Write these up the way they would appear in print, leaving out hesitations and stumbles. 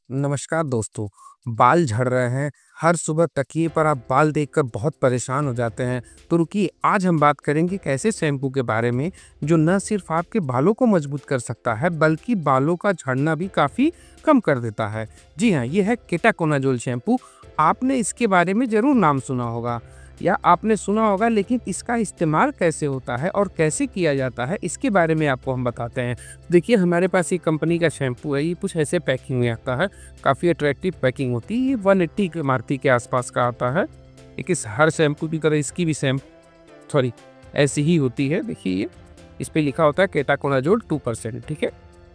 नमस्कार दोस्तों। बाल झड़ रहे हैं, हर सुबह तकिए पर आप बाल देखकर बहुत परेशान हो जाते हैं। तो रुकिए, आज हम बात करेंगे एक ऐसे शैम्पू के बारे में जो न सिर्फ आपके बालों को मजबूत कर सकता है बल्कि बालों का झड़ना भी काफ़ी कम कर देता है। जी हाँ, ये है केटाकोनाज़ोल शैम्पू। आपने इसके बारे में ज़रूर नाम सुना होगा या आपने सुना होगा, लेकिन इसका इस्तेमाल कैसे होता है और कैसे किया जाता है इसके बारे में आपको हम बताते हैं। देखिए, हमारे पास एक कंपनी का शैम्पू है, ये कुछ ऐसे पैकिंग में आता है, काफ़ी अट्रैक्टिव पैकिंग होती है। ये 180 के MRP के आसपास का आता है। एक इस हर शैम्पू की तरह इसकी भी ऐसी ही होती है। देखिए, ये इस पे लिखा होता है केटाकोनाज़ोल 2%। ठीक है,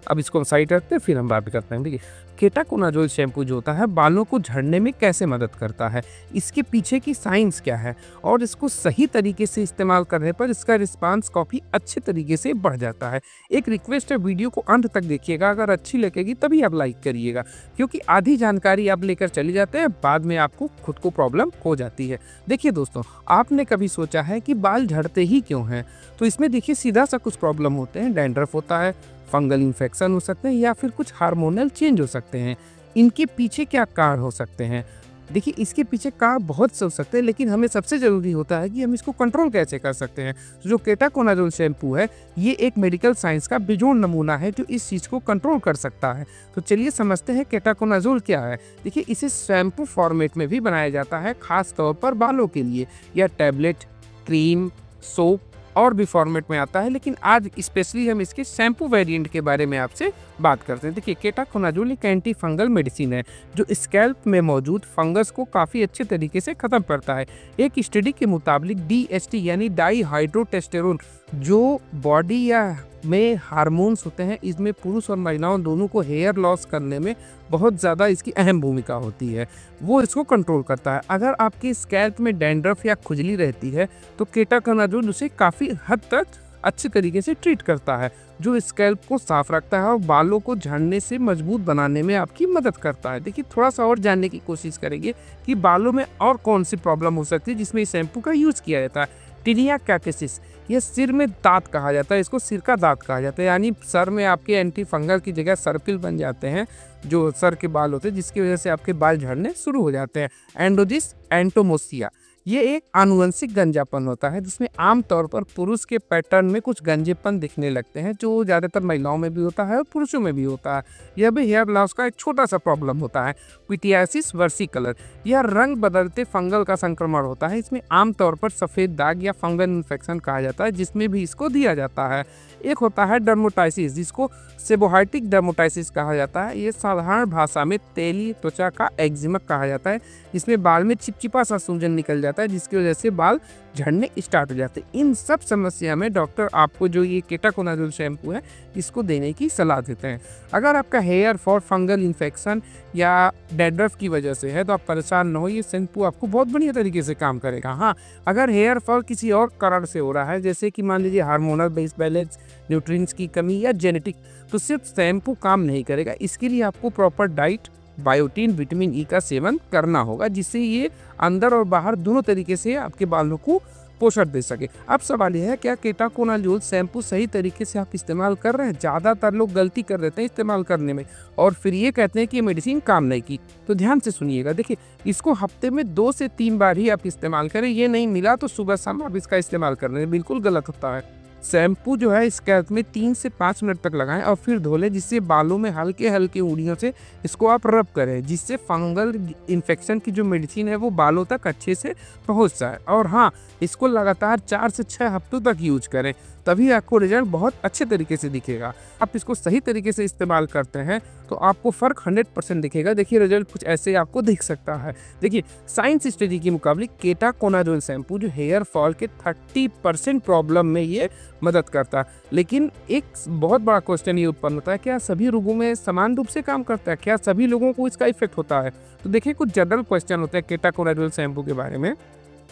अब इसको हम साइड रखते हैं, फिर हम बात करते हैं। देखिए, केटाकोनाज़ोल शैम्पू जो होता है बालों को झड़ने में कैसे मदद करता है, इसके पीछे की साइंस क्या है और इसको सही तरीके से इस्तेमाल करने पर इसका रिस्पांस काफ़ी अच्छे तरीके से बढ़ जाता है। एक रिक्वेस्ट है, वीडियो को अंत तक देखिएगा, अगर अच्छी लगेगी तभी आप लाइक करिएगा, क्योंकि आधी जानकारी आप लेकर चले जाते हैं, बाद में आपको खुद को प्रॉब्लम हो जाती है। देखिए दोस्तों, आपने कभी सोचा है कि बाल झड़ते ही क्यों हैं? तो इसमें देखिए सीधा सा कुछ प्रॉब्लम होते हैं। डैंड्रफ होता है, फंगल इन्फेक्शन हो सकते हैं या फिर कुछ हार्मोनल चेंज हो सकते हैं। इनके पीछे क्या कारण हो सकते हैं? देखिए, इसके पीछे कारण बहुत से हो सकते हैं, लेकिन हमें सबसे ज़रूरी होता है कि हम इसको कंट्रोल कैसे कर सकते हैं। तो जो केटाकोनाज़ोल शैम्पू है, ये एक मेडिकल साइंस का बेजोड़ नमूना है जो इस चीज़ को कंट्रोल कर सकता है। तो चलिए समझते हैं केटाकोनाज़ोल क्या है। देखिए, इसे शैम्पू फॉर्मेट में भी बनाया जाता है, खास तौर पर बालों के लिए। यह टैबलेट, क्रीम, सोप और भी फॉर्मेट में आता है, लेकिन आज स्पेशली हम इसके शैम्पू वेरिएंट के बारे में आपसे बात करते हैं। देखिए, केटाकोनाज़ोल एक एंटी फंगल मेडिसिन है जो स्कैल्प में मौजूद फंगस को काफ़ी अच्छे तरीके से ख़त्म करता है। एक स्टडी के मुताबिक DHT यानी डाईहाइड्रोटेस्टेरोन जो बॉडी या में हार्मोन्स होते हैं, इसमें पुरुष और महिलाओं दोनों को हेयर लॉस करने में बहुत ज़्यादा इसकी अहम भूमिका होती है। वो इसको कंट्रोल करता है। अगर आपकी स्कैल्प में डैंड्रफ या खुजली रहती है तो केटाकोनाज़ोल उसे काफ़ी हद तक अच्छे तरीके से ट्रीट करता है, जो स्कैल्प को साफ रखता है और बालों को झड़ने से मजबूत बनाने में आपकी मदद करता है। देखिए, थोड़ा सा और जानने की कोशिश करेंगे कि बालों में और कौन सी प्रॉब्लम हो सकती है जिसमें इस शैम्पू का यूज़ किया जाता है। टिनिया कैकेसिस, यह सिर में दांत कहा जाता है, इसको सिर का दांत कहा जाता है। यानी सर में आपके एंटी फंगल की जगह सर्पिल बन जाते हैं, जो सर के बाल होते हैं, जिसकी वजह से आपके बाल झड़ने शुरू हो जाते हैं। एंडोजिस एंटोमोसिया, ये एक आनुवंशिक गंजापन होता है जिसमें आमतौर पर पुरुष के पैटर्न में कुछ गंजेपन दिखने लगते हैं, जो ज़्यादातर महिलाओं में भी होता है और पुरुषों में भी होता है। यह भी हेयर लॉस का एक छोटा सा प्रॉब्लम होता है। पिटियासिस वर्सिकलर, यह रंग बदलते फंगल का संक्रमण होता है। इसमें आमतौर पर सफ़ेद दाग या फंगल इन्फेक्शन कहा जाता है, जिसमें भी इसको दिया जाता है। एक होता है डर्मोटाइसिस, जिसको सेबोहाइटिक डर्मोटाइसिस कहा जाता है। ये साधारण भाषा में तेली त्वचा का एक्जिमा कहा जाता है, जिसमें बाल में चिपचिपा सा सूजन निकल जाता है, जिसकी वजह से बाल झड़ने स्टार्ट हो जाते हैं। इन सब समस्या में डॉक्टर आपको जो ये केटाकोनाज़ोल शैम्पू है, इसको देने की सलाह देते हैं। अगर आपका हेयर फॉल फंगल इन्फेक्शन या डैंड्रफ की वजह से है तो आप परेशान न हो, ये शैम्पू आपको बहुत बढ़िया तरीके से काम करेगा। हाँ, अगर हेयर फॉल किसी और कारण से हो रहा है, जैसे कि मान लीजिए हार्मोनल बैलेंस, न्यूट्रिएंट्स की कमी या जेनेटिक, तो सिर्फ शैम्पू काम नहीं करेगा। इसके लिए आपको proper diet, biotin, vitamin E का सेवन करना होगा, जिससे ये अंदर और बाहर दोनों तरीके से आपके बालों को पोषण दे सके। अब सवाल यह है, क्या केटाकोनाज़ोल शैम्पू सही तरीके से आप इस्तेमाल कर रहे हैं? ज़्यादातर लोग गलती कर देते हैं इस्तेमाल करने में और फिर ये कहते हैं कि ये मेडिसिन काम नहीं की। तो ध्यान से सुनिएगा। देखिए, इसको हफ्ते में 2 से 3 बार ही आप इस्तेमाल करें। ये नहीं मिला तो सुबह शाम आप इसका इस्तेमाल कर रहे हैं, बिल्कुल गलत होता है। शैम्पू जो है स्कैल्प में 3 से 5 मिनट तक लगाएं और फिर धो लें, जिससे बालों में हल्के हल्के उंगलियों से इसको आप रब करें, जिससे फंगल इन्फेक्शन की जो मेडिसिन है वो बालों तक अच्छे से पहुंच जाए। और हाँ, इसको लगातार 4 से 6 हफ्तों तक यूज करें, तभी आपको रिजल्ट बहुत अच्छे तरीके से दिखेगा। आप इसको सही तरीके से इस्तेमाल करते हैं तो आपको फ़र्क 100% दिखेगा। देखिए, रिजल्ट कुछ ऐसे आपको दिख सकता है। देखिए, साइंस स्टडी के मुताबिक केटाकोनाज़ोल शैम्पू जो हेयर फॉल के 30% प्रॉब्लम में ये मदद करता है। लेकिन एक बहुत बड़ा क्वेश्चन ये उत्पन्न होता है, क्या सभी रोगों में समान रूप से काम करता है? क्या सभी लोगों को इसका इफेक्ट होता है? तो देखिए, कुछ जनरल क्वेश्चन होते हैं केटाकोनाज़ोल शैम्पू के बारे में,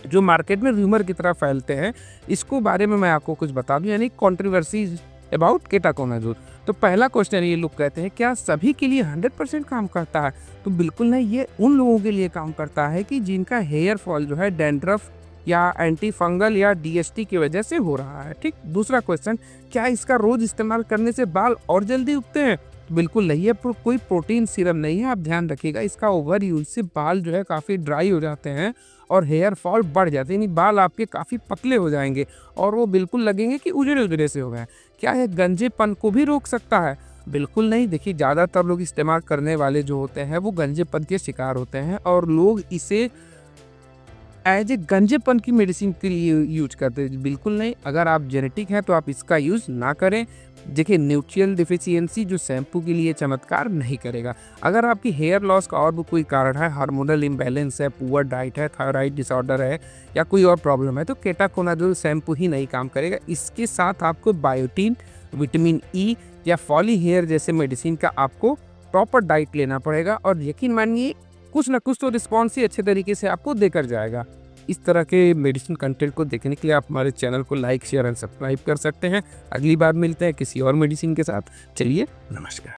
जो मार्केट में रूमर की तरह फैलते हैं। इसको बारे में मैं आपको कुछ बता दूं, यानी कंट्रोवर्सी अबाउट केटाकोनाज़ोल। तो पहला क्वेश्चन ये लोग कहते हैं, क्या सभी के लिए 100% काम करता है? तो बिल्कुल नहीं, ये उन लोगों के लिए काम करता है कि जिनका हेयर फॉल जो है डैंड्रफ या एंटी फंगल या DHT की वजह से हो रहा है। ठीक। दूसरा क्वेश्चन, क्या इसका रोज इस्तेमाल करने से बाल और जल्दी उगते हैं? बिल्कुल नहीं है, कोई प्रोटीन सीरम नहीं है, आप ध्यान रखिएगा। इसका ओवर यूज से बाल जो है काफ़ी ड्राई हो जाते हैं और हेयर फॉल बढ़ जाते हैं, यानी बाल आपके काफ़ी पतले हो जाएंगे और वो बिल्कुल लगेंगे कि उजड़े उजड़े से हो गए। क्या यह गंजेपन को भी रोक सकता है? बिल्कुल नहीं। देखिए, ज़्यादातर लोग इस्तेमाल करने वाले जो होते हैं वो गंजेपन के शिकार होते हैं और लोग इसे एज ए गंजेपन की मेडिसिन के लिए यूज करते हैं। बिल्कुल नहीं, अगर आप जेनेटिक हैं तो आप इसका यूज़ ना करें। देखिए, न्यूट्रिएंट डिफिशियंसी जो शैम्पू के लिए चमत्कार नहीं करेगा। अगर आपकी हेयर लॉस का और भी कोई कारण है, हार्मोनल इम्बैलेंस है, पुअर डाइट है, थायराइड डिसऑर्डर है या कोई और प्रॉब्लम है, तो केटाकोनाजोल शैम्पू ही नहीं काम करेगा। इसके साथ आपको बायोटीन, विटामिन ई या फॉली हेयर जैसे मेडिसिन का आपको प्रॉपर डाइट लेना पड़ेगा और यकीन मानिए कुछ ना कुछ तो रिस्पॉन्स ही अच्छे तरीके से आपको देकर जाएगा। इस तरह के मेडिसिन कंटेंट को देखने के लिए आप हमारे चैनल को लाइक, शेयर एंड सब्सक्राइब कर सकते हैं। अगली बार मिलते हैं किसी और मेडिसिन के साथ। चलिए, नमस्कार।